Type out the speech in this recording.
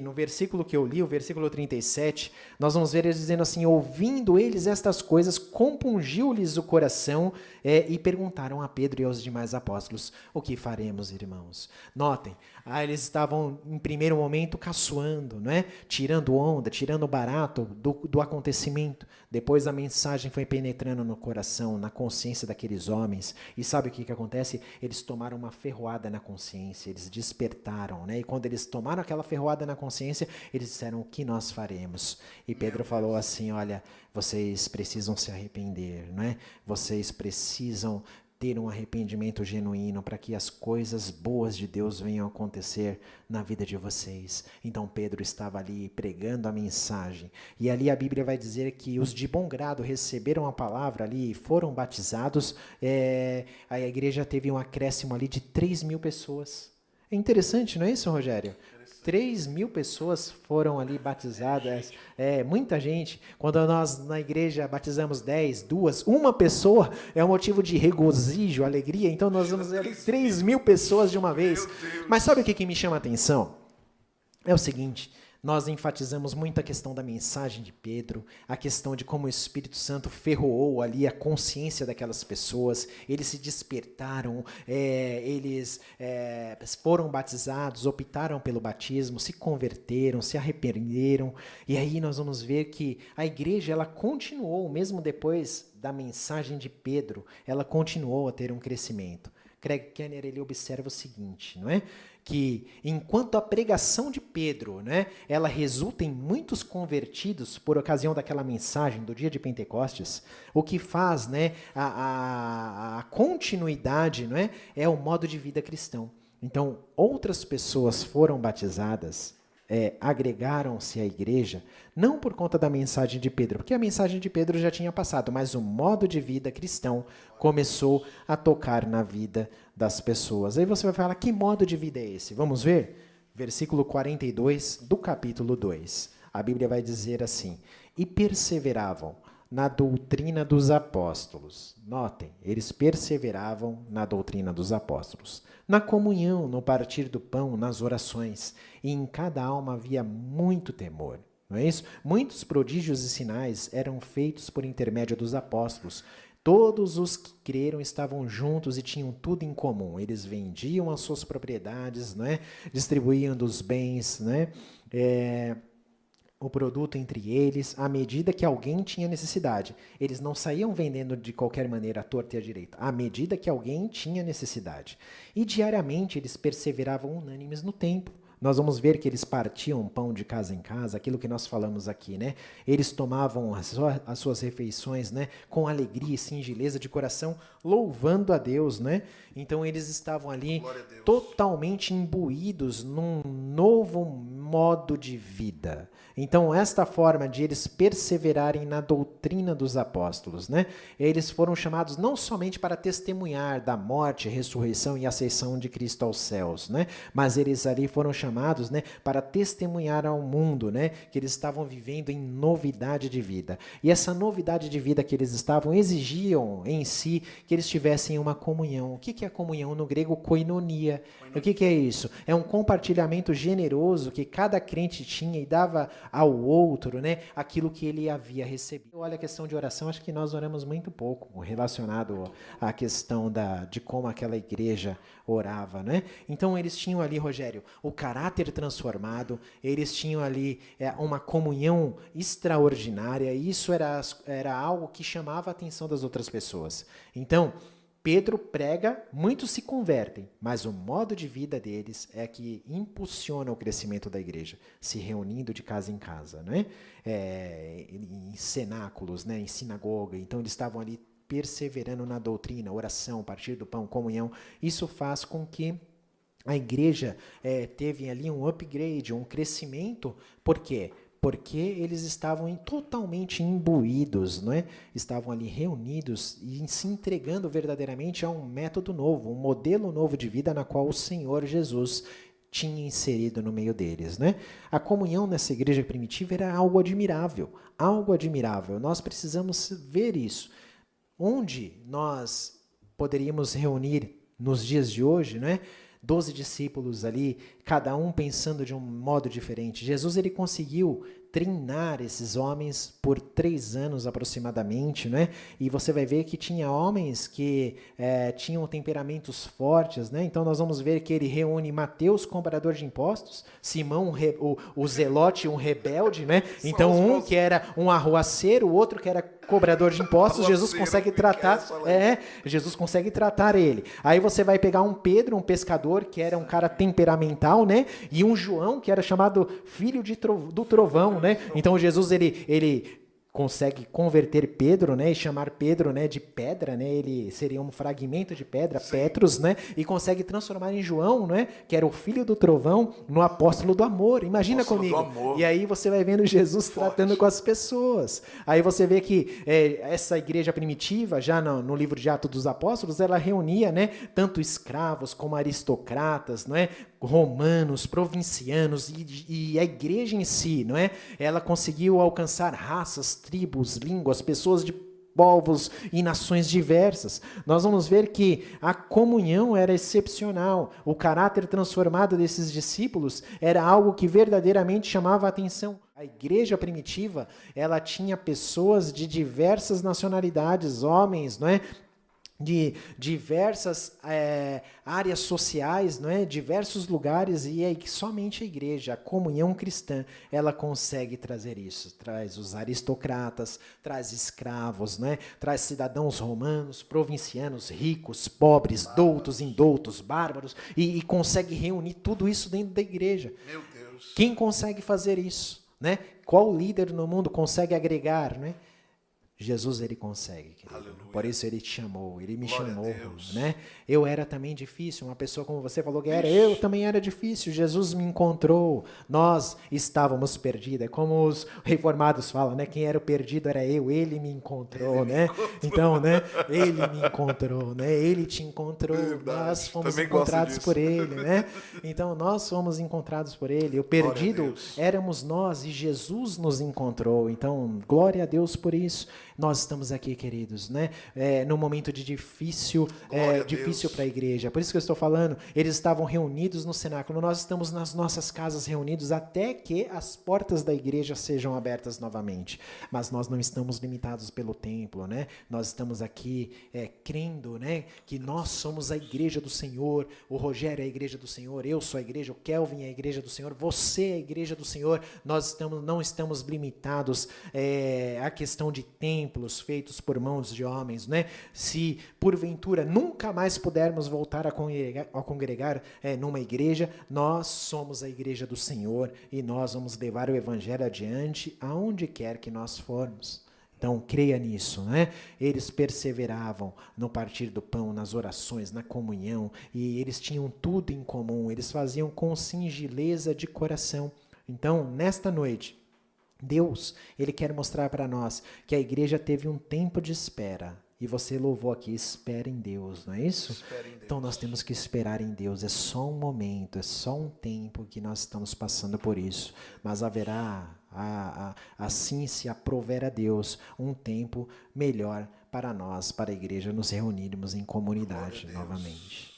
No versículo que eu li, o versículo 37, nós vamos ver eles dizendo assim: ouvindo eles estas coisas, compungiu-lhes o coração e perguntaram a Pedro e aos demais apóstolos: o que faremos, irmãos? Notem, eles estavam em primeiro momento caçoando, não é? Tirando onda, tirando barato do acontecimento. Depois a mensagem foi penetrando no coração, na consciência daqueles homens. E sabe o que acontece? Eles tomaram uma ferroada na consciência, eles despertaram, né? E quando eles tomaram aquela ferroada na consciência, eles disseram: o que nós faremos? E Pedro falou assim: olha, vocês precisam se arrepender, não é? Vocês precisam ter um arrependimento genuíno para que as coisas boas de Deus venham a acontecer na vida de vocês. Então Pedro estava ali pregando a mensagem, e ali a Bíblia vai dizer que os de bom grado receberam a palavra ali e foram batizados. A igreja teve um acréscimo ali de 3.000 pessoas. É interessante, não é isso, Rogério? 3.000 pessoas foram ali batizadas, muita gente. Quando nós na igreja batizamos 10, 2, uma pessoa, é um motivo de regozijo, alegria. Então nós vamos ver 3.000 pessoas de uma vez. Mas sabe o que me chama a atenção? É o seguinte: nós enfatizamos muito a questão da mensagem de Pedro, a questão de como o Espírito Santo ferroou ali a consciência daquelas pessoas. Eles se despertaram, eles foram batizados, optaram pelo batismo, se converteram, se arrependeram. E aí nós vamos ver que a igreja, ela continuou, mesmo depois da mensagem de Pedro, ela continuou a ter um crescimento. Craig Kenner, ele observa o seguinte, não é? Que enquanto a pregação de Pedro, né, ela resulta em muitos convertidos por ocasião daquela mensagem do dia de Pentecostes, o que faz, né, a continuidade, não é o modo de vida cristão. Então, outras pessoas foram batizadas, agregaram-se à igreja, não por conta da mensagem de Pedro, porque a mensagem de Pedro já tinha passado, mas o modo de vida cristão começou a tocar na vida das pessoas. Aí você vai falar: que modo de vida é esse? Vamos ver? Versículo 42 do capítulo 2. A Bíblia vai dizer assim: e perseveravam na doutrina dos apóstolos. Notem, eles perseveravam na doutrina dos apóstolos, na comunhão, no partir do pão, nas orações, e em cada alma havia muito temor. Não é isso? Muitos prodígios e sinais eram feitos por intermédio dos apóstolos. Todos os que creram estavam juntos e tinham tudo em comum. Eles vendiam as suas propriedades, não é? Distribuíam dos bens, não é? O produto entre eles, à medida que alguém tinha necessidade. Eles não saíam vendendo de qualquer maneira, à torta e à direita, à medida que alguém tinha necessidade. E diariamente eles perseveravam unânimes no templo. Nós vamos ver que eles partiam pão de casa em casa, aquilo que nós falamos aqui, né? Eles tomavam as suas refeições, né, com alegria e singeleza de coração, louvando a Deus, né? Então eles estavam ali totalmente imbuídos num novo modo de vida. Então, esta forma de eles perseverarem na doutrina dos apóstolos, né? Eles foram chamados não somente para testemunhar da morte, ressurreição e ascensão de Cristo aos céus, né? Mas eles ali foram chamados, né, para testemunhar ao mundo, né, que eles estavam vivendo em novidade de vida. E essa novidade de vida que eles estavam exigiam em si que eles tivessem uma comunhão. O que é a comunhão? No grego, koinonia. O que é isso? É um compartilhamento generoso que cada crente tinha e dava ao outro, né, aquilo que ele havia recebido. Olha, a questão de oração, acho que nós oramos muito pouco relacionado à questão de como aquela igreja orava, né? Então eles tinham ali, Rogério, o caráter transformado, eles tinham ali uma comunhão extraordinária, e isso era algo que chamava a atenção das outras pessoas. Então, Pedro prega, muitos se convertem, mas o modo de vida deles é que impulsiona o crescimento da igreja, se reunindo de casa em casa, né? Em cenáculos, né? Em sinagoga. Então eles estavam ali perseverando na doutrina, oração, partir do pão, comunhão. Isso faz com que a igreja teve ali um upgrade, um crescimento. Por quê? Porque eles estavam totalmente imbuídos, não é? Estavam ali reunidos e se entregando verdadeiramente a um método novo, um modelo novo de vida na qual o Senhor Jesus tinha inserido no meio deles, né? A comunhão nessa igreja primitiva era algo admirável, algo admirável. Nós precisamos ver isso. Onde nós poderíamos reunir nos dias de hoje, né? 12 discípulos ali, cada um pensando de um modo diferente. Jesus, ele conseguiu treinar esses homens por 3 anos aproximadamente, né? E você vai ver que tinha homens que tinham temperamentos fortes, né? Então nós vamos ver que ele reúne Mateus, cobrador de impostos, Simão, o zelote, um rebelde, né? Então um que era um arruaceiro, o outro que era cobrador de impostos, Jesus consegue tratar ele. Aí você vai pegar um Pedro, um pescador, que era um cara temperamental, né? E um João, que era chamado filho do trovão, né? Então Jesus, ele consegue converter Pedro, né, e chamar Pedro, né, de pedra, né, ele seria um fragmento de pedra, sim, Petros, né, e consegue transformar em João, né, que era o filho do trovão, no apóstolo do amor. Imagina comigo. E aí você vai vendo Jesus tratando com as pessoas. Aí você vê que essa igreja primitiva, já no livro de Atos dos Apóstolos, ela reunia, né, tanto escravos como aristocratas, não é, romanos, provincianos, e a igreja em si, não é? Ela conseguiu alcançar raças, tribos, línguas, pessoas de povos e nações diversas. Nós vamos ver que a comunhão era excepcional. O caráter transformado desses discípulos era algo que verdadeiramente chamava a atenção. A igreja primitiva, ela tinha pessoas de diversas nacionalidades, homens, não é? De diversas áreas sociais, não é? Diversos lugares, e é que somente a igreja, a comunhão cristã, ela consegue trazer isso. Traz os aristocratas, traz escravos, não é? Traz cidadãos romanos, provincianos, ricos, pobres, doutos, indoutos, bárbaros, e consegue reunir tudo isso dentro da igreja. Meu Deus. Quem consegue fazer isso, né? Qual líder no mundo consegue agregar, né? Jesus, ele consegue, querido. Aleluia. Por isso ele te chamou, ele me Glória chamou, a Deus. né? Eu era também difícil, uma pessoa como você falou que era, eu também era difícil, Jesus me encontrou, nós estávamos perdidos, é como os reformados falam, né? Quem era o perdido era eu, ele me encontrou, né? Então, né? Ele me encontrou, né? Ele te encontrou, verdade. Nós fomos Também encontrados gosto por disso. ele, né? Então, nós fomos encontrados por ele, o perdido éramos nós e Jesus nos encontrou, então, glória a Deus por isso. Nós estamos aqui, queridos, né? Num momento de difícil para a igreja. Por isso que eu estou falando, eles estavam reunidos no cenáculo. Nós estamos nas nossas casas reunidos até que as portas da igreja sejam abertas novamente. Mas nós não estamos limitados pelo templo, né? Nós estamos aqui crendo, né? Que nós somos a igreja do Senhor. O Rogério é a igreja do Senhor. Eu sou a igreja. O Kelvin é a igreja do Senhor. Você é a igreja do Senhor. Nós não estamos limitados à questão de templos feitos por mãos de homens, né? Se porventura nunca mais pudermos voltar a congregar numa igreja, nós somos a igreja do Senhor e nós vamos levar o evangelho adiante aonde quer que nós formos. Então, creia nisso, né? Eles perseveravam no partir do pão, nas orações, na comunhão, e eles tinham tudo em comum, eles faziam com singeleza de coração. Então, nesta noite, Deus, ele quer mostrar para nós que a igreja teve um tempo de espera. E você louvou aqui, espera em Deus, não é isso? Então nós temos que esperar em Deus. É só um momento, é só um tempo que nós estamos passando por isso. Mas haverá, assim se aprover a Deus, um tempo melhor para nós, para a igreja, nos reunirmos em comunidade novamente.